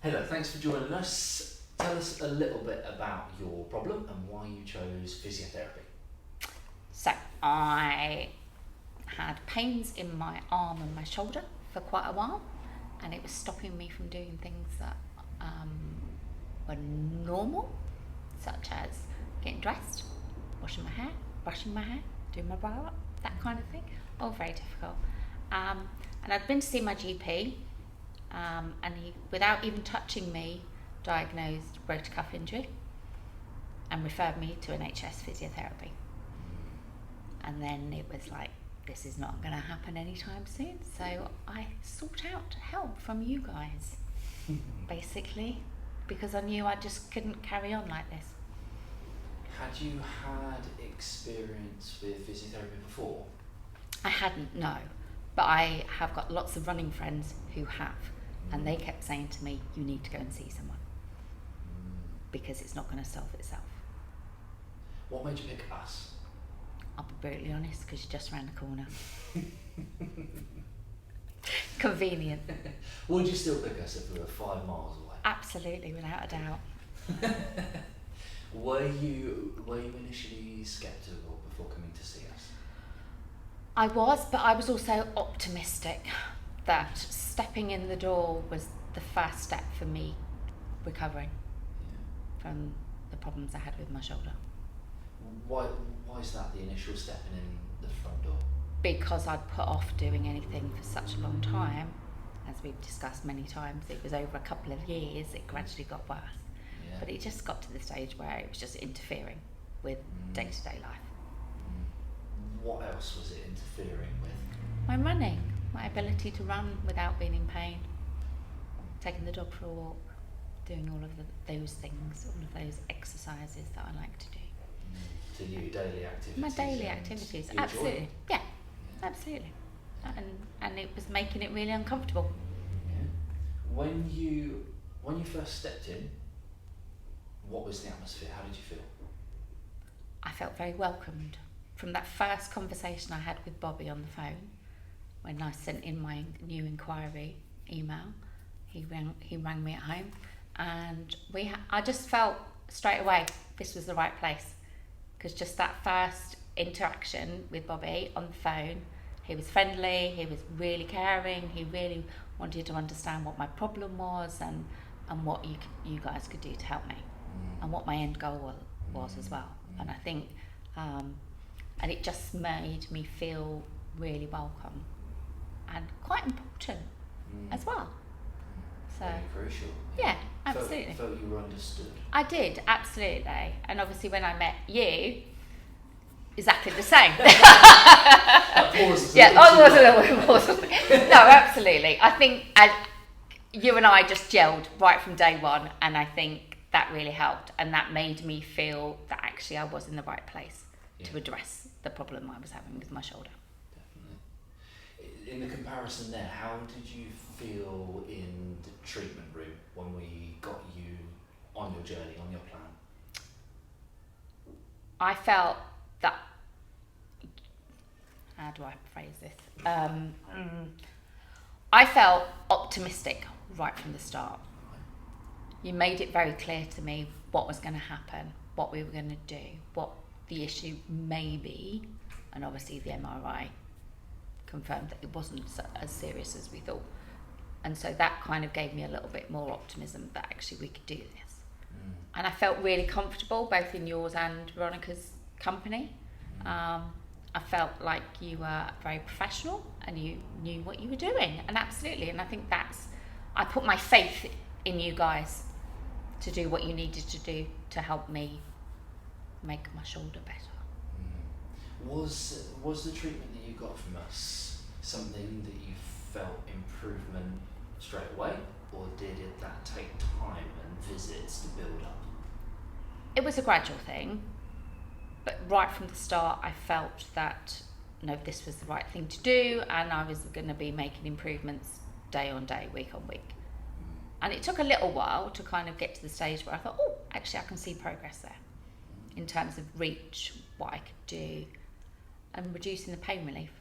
Hello, thanks for joining us. Tell us a little bit about your problem and why you chose physiotherapy. So I had pains in my arm and my shoulder for quite a while, and it was stopping me from doing things that were normal, such as getting dressed, washing my hair, brushing my hair, doing my brow up, that kind of thing. All very difficult. And I'd been to see my GP, and he, without even touching me, diagnosed rotator cuff injury and referred me to NHS physiotherapy. And then it was like, this is not going to happen anytime soon. So I sought out help from you guys, basically, because I knew I just couldn't carry on like this. Had you had experience with physiotherapy before? I hadn't, no. But I have got lots of running friends who have. And they kept saying to me, you need to go and see someone. Because it's not going to solve itself. What made you pick us? I'll be brutally honest, because you're just around the corner. Convenient. Would you still pick us if we were 5 miles away? Absolutely, without a doubt. Were you initially sceptical before coming to see us? I was, but I was also optimistic that stepping in the door was the first step for me recovering from the problems I had with my shoulder. Why is that the initial stepping in the front door? Because I'd put off doing anything for such a long time. As we've discussed many times, it was over a couple of years, it gradually got worse. Yeah. But it just got to the stage where it was just interfering with day-to-day life. What else was it interfering with? My running, my ability to run without being in pain, taking the dog for a walk, doing all of those things, all of those exercises that I like to do. To you, daily activities? My daily activities, absolutely. Yeah, absolutely. And it was making it really uncomfortable. Yeah. When you first stepped in, what was the atmosphere? How did you feel? I felt very welcomed. From that first conversation I had with Bobby on the phone, when I sent in my new inquiry email, he rang me at home, and I just felt straight away this was the right place, because just that first interaction with Bobby on the phone, he was friendly, he was really caring, he really wanted to understand what my problem was and what you guys could do to help me, and what my end goal was as well. And I think and it just made me feel really welcome and quite important as well. So very crucial. Yeah, absolutely. Felt you were understood. I did, absolutely. And obviously when I met you, exactly the same. That pause. Yeah, no, absolutely. I think you and I just gelled right from day one, and I think that really helped, and that made me feel that actually I was in the right place to address the problem I was having with my shoulder. Definitely. In the comparison there, how did you feel in the treatment room when we got you on your journey, on your plan? I felt that, how do I phrase this? I felt optimistic right from the start. You made it very clear to me what was going to happen, what we were going to do, what the issue may be, and obviously the MRI confirmed that it wasn't as serious as we thought. And so that kind of gave me a little bit more optimism that actually we could do this. And I felt really comfortable both in yours and Veronica's company. I felt like you were very professional and you knew what you were doing, and absolutely, and I think I put my faith in you guys to do what you needed to do to help me make my shoulder better. Was the treatment that you got from us something that you felt improvement straight away, or did that take time and visits to build up? It was a gradual thing, but right from the start I felt that this was the right thing to do, and I was going to be making improvements day on day, week on week. And it took a little while to kind of get to the stage where I thought, actually I can see progress there in terms of reach, what I could do, and reducing the pain relief.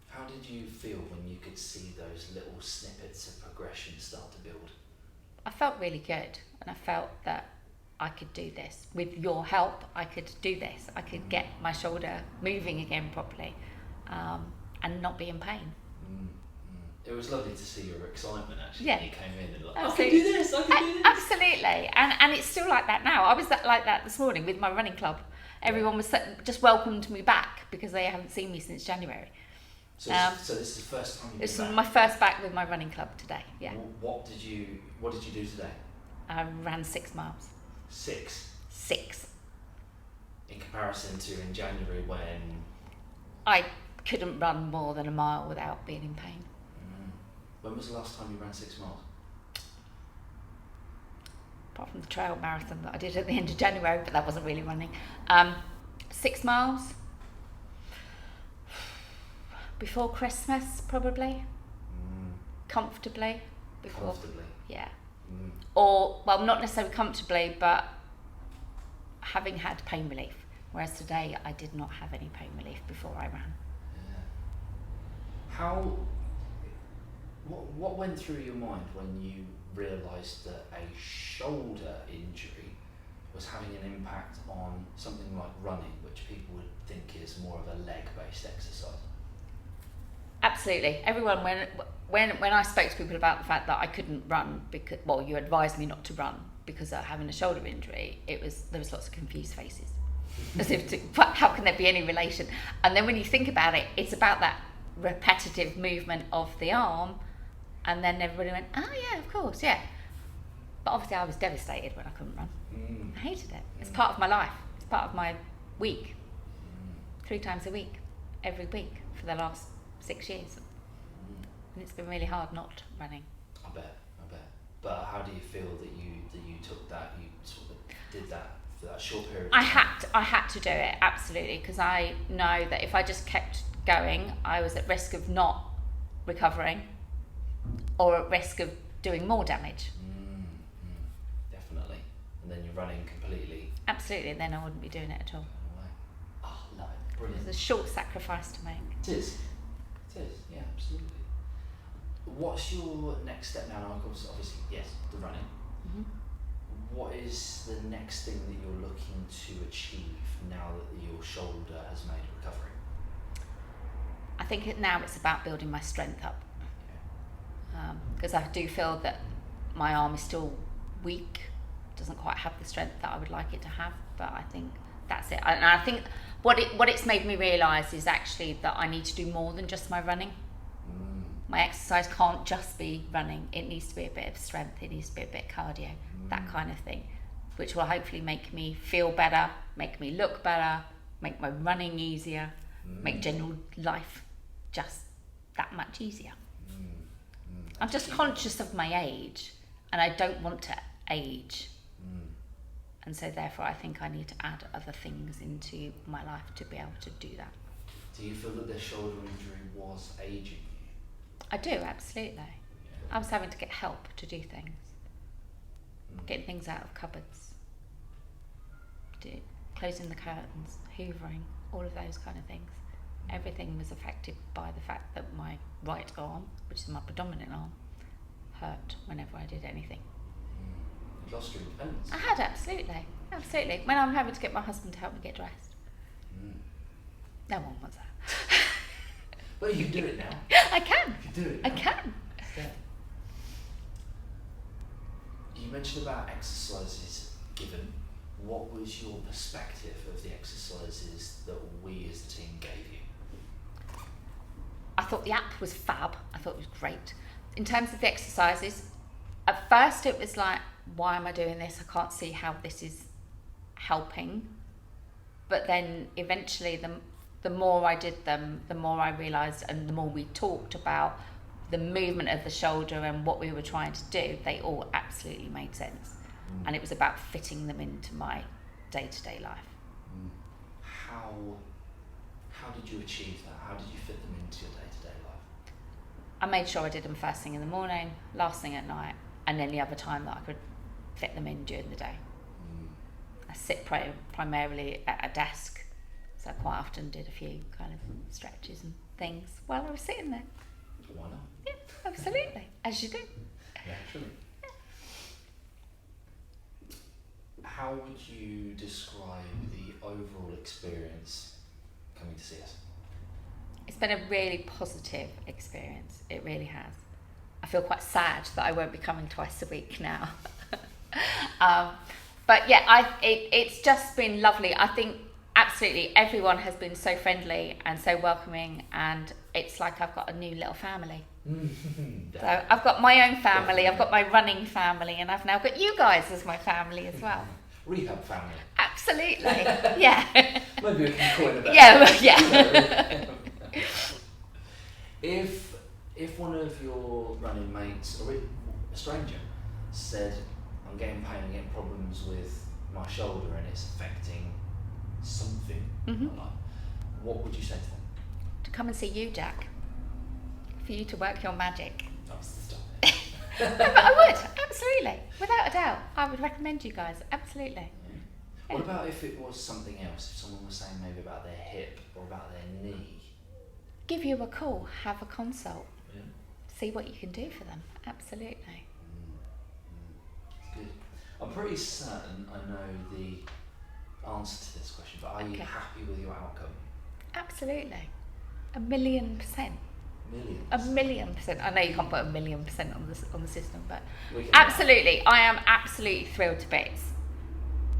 How did you feel when you could see those little snippets of progression start to build? I felt really good, and I felt that I could do this. With your help, I could do this. I could get my shoulder moving again properly, and not be in pain. It was lovely to see your excitement actually Yeah. when you came in and like, Absolutely. I can do this, I can do this. Absolutely, and it's still like that now. I was like that this morning with my running club. Everyone was just welcomed me back because they haven't seen me since January. So this is the first time you've This been is back? my first back with my running club today. Yeah, What did you do today? I ran 6 miles. 6. 6. In comparison to in January when. I couldn't run more than a mile without being in pain. When was the last time you ran 6 miles? Apart from the trail marathon that I did at the end of January, but that wasn't really running. 6 miles before Christmas, probably. Comfortably. Before. Comfortably. Yeah. Or, well, not necessarily comfortably, but having had pain relief. Whereas today I did not have any pain relief before I ran. Yeah. What went through your mind when you realised that a shoulder injury was having an impact on something like running, which people would think is more of a leg-based exercise? Absolutely. Everyone, when I spoke to people about the fact that I couldn't run because, well, you advised me not to run because of having a shoulder injury, there was lots of confused faces, as if how can there be any relation? And then when you think about it, it's about that repetitive movement of the arm, and then everybody went, oh yeah, of course, yeah. But obviously I was devastated when I couldn't run. I hated it. It's part of my life. It's part of my week. 3 times a week, every week for the last 6 years. And it's been really hard not running. I bet. But how do you feel that you took that, you sort of did that for that short period of time? I had to do it, absolutely, because I know that if I just kept going, I was at risk of not recovering or at risk of doing more damage. Definitely. And then you're running completely. Absolutely, then I wouldn't be doing it at all. Oh, love it. Brilliant. It's a short sacrifice to make. It is, yeah, absolutely. What's your next step now? Now, of course, obviously, yes, the running. What is the next thing that you're looking to achieve now that your shoulder has made recovery? I think now it's about building my strength up. Because I do feel that my arm is still weak, doesn't quite have the strength that I would like it to have, but I think that's it. And I think what it's made me realise is actually that I need to do more than just my running. My exercise can't just be running, it needs to be a bit of strength, it needs to be a bit of cardio, that kind of thing, which will hopefully make me feel better, make me look better, make my running easier, make general life just that much easier. I'm just conscious of my age, and I don't want to age. And so therefore I think I need to add other things into my life to be able to do that. Do you feel that this shoulder injury was ageing you? I do, absolutely. I was having to get help to do things. Getting things out of cupboards, closing the curtains, hoovering, all of those kind of things. Everything was affected by the fact that my right arm, which is my predominant arm, hurt whenever I did anything. You lost your independence? I had, absolutely. When I'm having to get my husband to help me get dressed. No one wants that. Well, you can do it now. I can. You can do it I now. can. Yeah. You mentioned about exercises given. What was your perspective of the exercises that we as a team gave you? I thought the app was fab. I thought it was great. In terms of the exercises, at first it was like, why am I doing this? I can't see how this is helping. But then eventually the more I did them, the more I realised, and the more we talked about the movement of the shoulder and what we were trying to do, they all absolutely made sense. And it was about fitting them into my day-to-day life. How did you achieve that? How did you fit them into your day-to-day life? I made sure I did them first thing in the morning, last thing at night, and any other time that I could fit them in during the day. I sit primarily at a desk, so I quite often did a few kind of stretches and things while I was sitting there. Why not? Yeah, absolutely, as you do. Yeah, actually. How would you describe the overall experience coming to see us? It's been a really positive experience. It really has. I feel quite sad that I won't be coming twice a week now. But yeah, it's just been lovely. I think absolutely everyone has been so friendly and so welcoming, and it's like I've got a new little family. So I've got my own family, I've got my running family, and I've now got you guys as my family as well. Rehab family. Absolutely, yeah. Maybe we can coin a better. Yeah. If one of your running mates or a stranger said, I'm getting pain, I'm getting problems with my shoulder and it's affecting something in my life, what would you say to them? To come and see you, Jack. For you to work your magic. Oh, stop it. No, but I would, absolutely. Without a doubt. I would recommend you guys, absolutely. Yeah. What about if it was something else? If someone was saying maybe about their hip or about their knee? Give you a call, have a consult, Yeah. see what you can do for them, absolutely. Good. I'm pretty certain I know the answer to this question, but are you happy with your outcome? Absolutely. 1,000,000%. Millions? 1,000,000%. I know you can't put 1,000,000% on the system, but We can absolutely, I am absolutely thrilled to bits.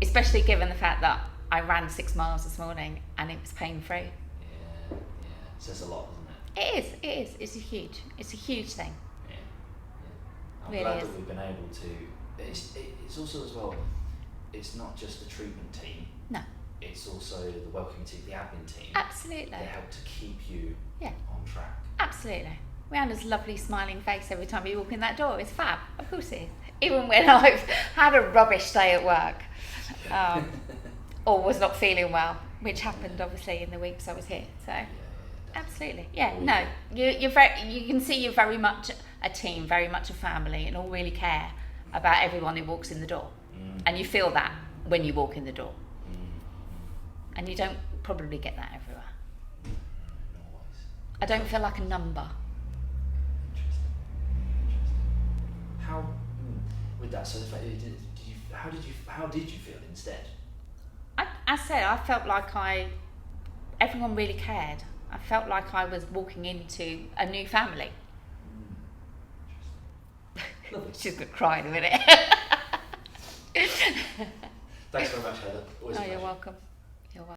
Especially given the fact that I ran 6 miles this morning and it was pain-free. Yeah. Says a lot, doesn't it? It is. It's a huge thing. Yeah. I'm Really glad is. that we've been able to. It's also as well. It's not just the treatment team. No. It's also the welcoming team, the admin team. Absolutely. They help to keep you on track. Absolutely. Rihanna's lovely smiling face every time you walk in that door is fab. Of course it is. Even when I've had a rubbish day at work, or was not feeling well, which happened obviously in the weeks I was here. So absolutely. Yeah, no. You can see you're very much a team, very much a family, and all really care about everyone who walks in the door. And you feel that when you walk in the door. And you don't probably get that everywhere. I don't feel like a number. Interesting. How with that? So how did you feel instead? I said I felt like everyone really cared. I felt like I was walking into a new family. She's gonna cry in a minute. Thanks very much, Heather. Always a Oh, you're pleasure. welcome.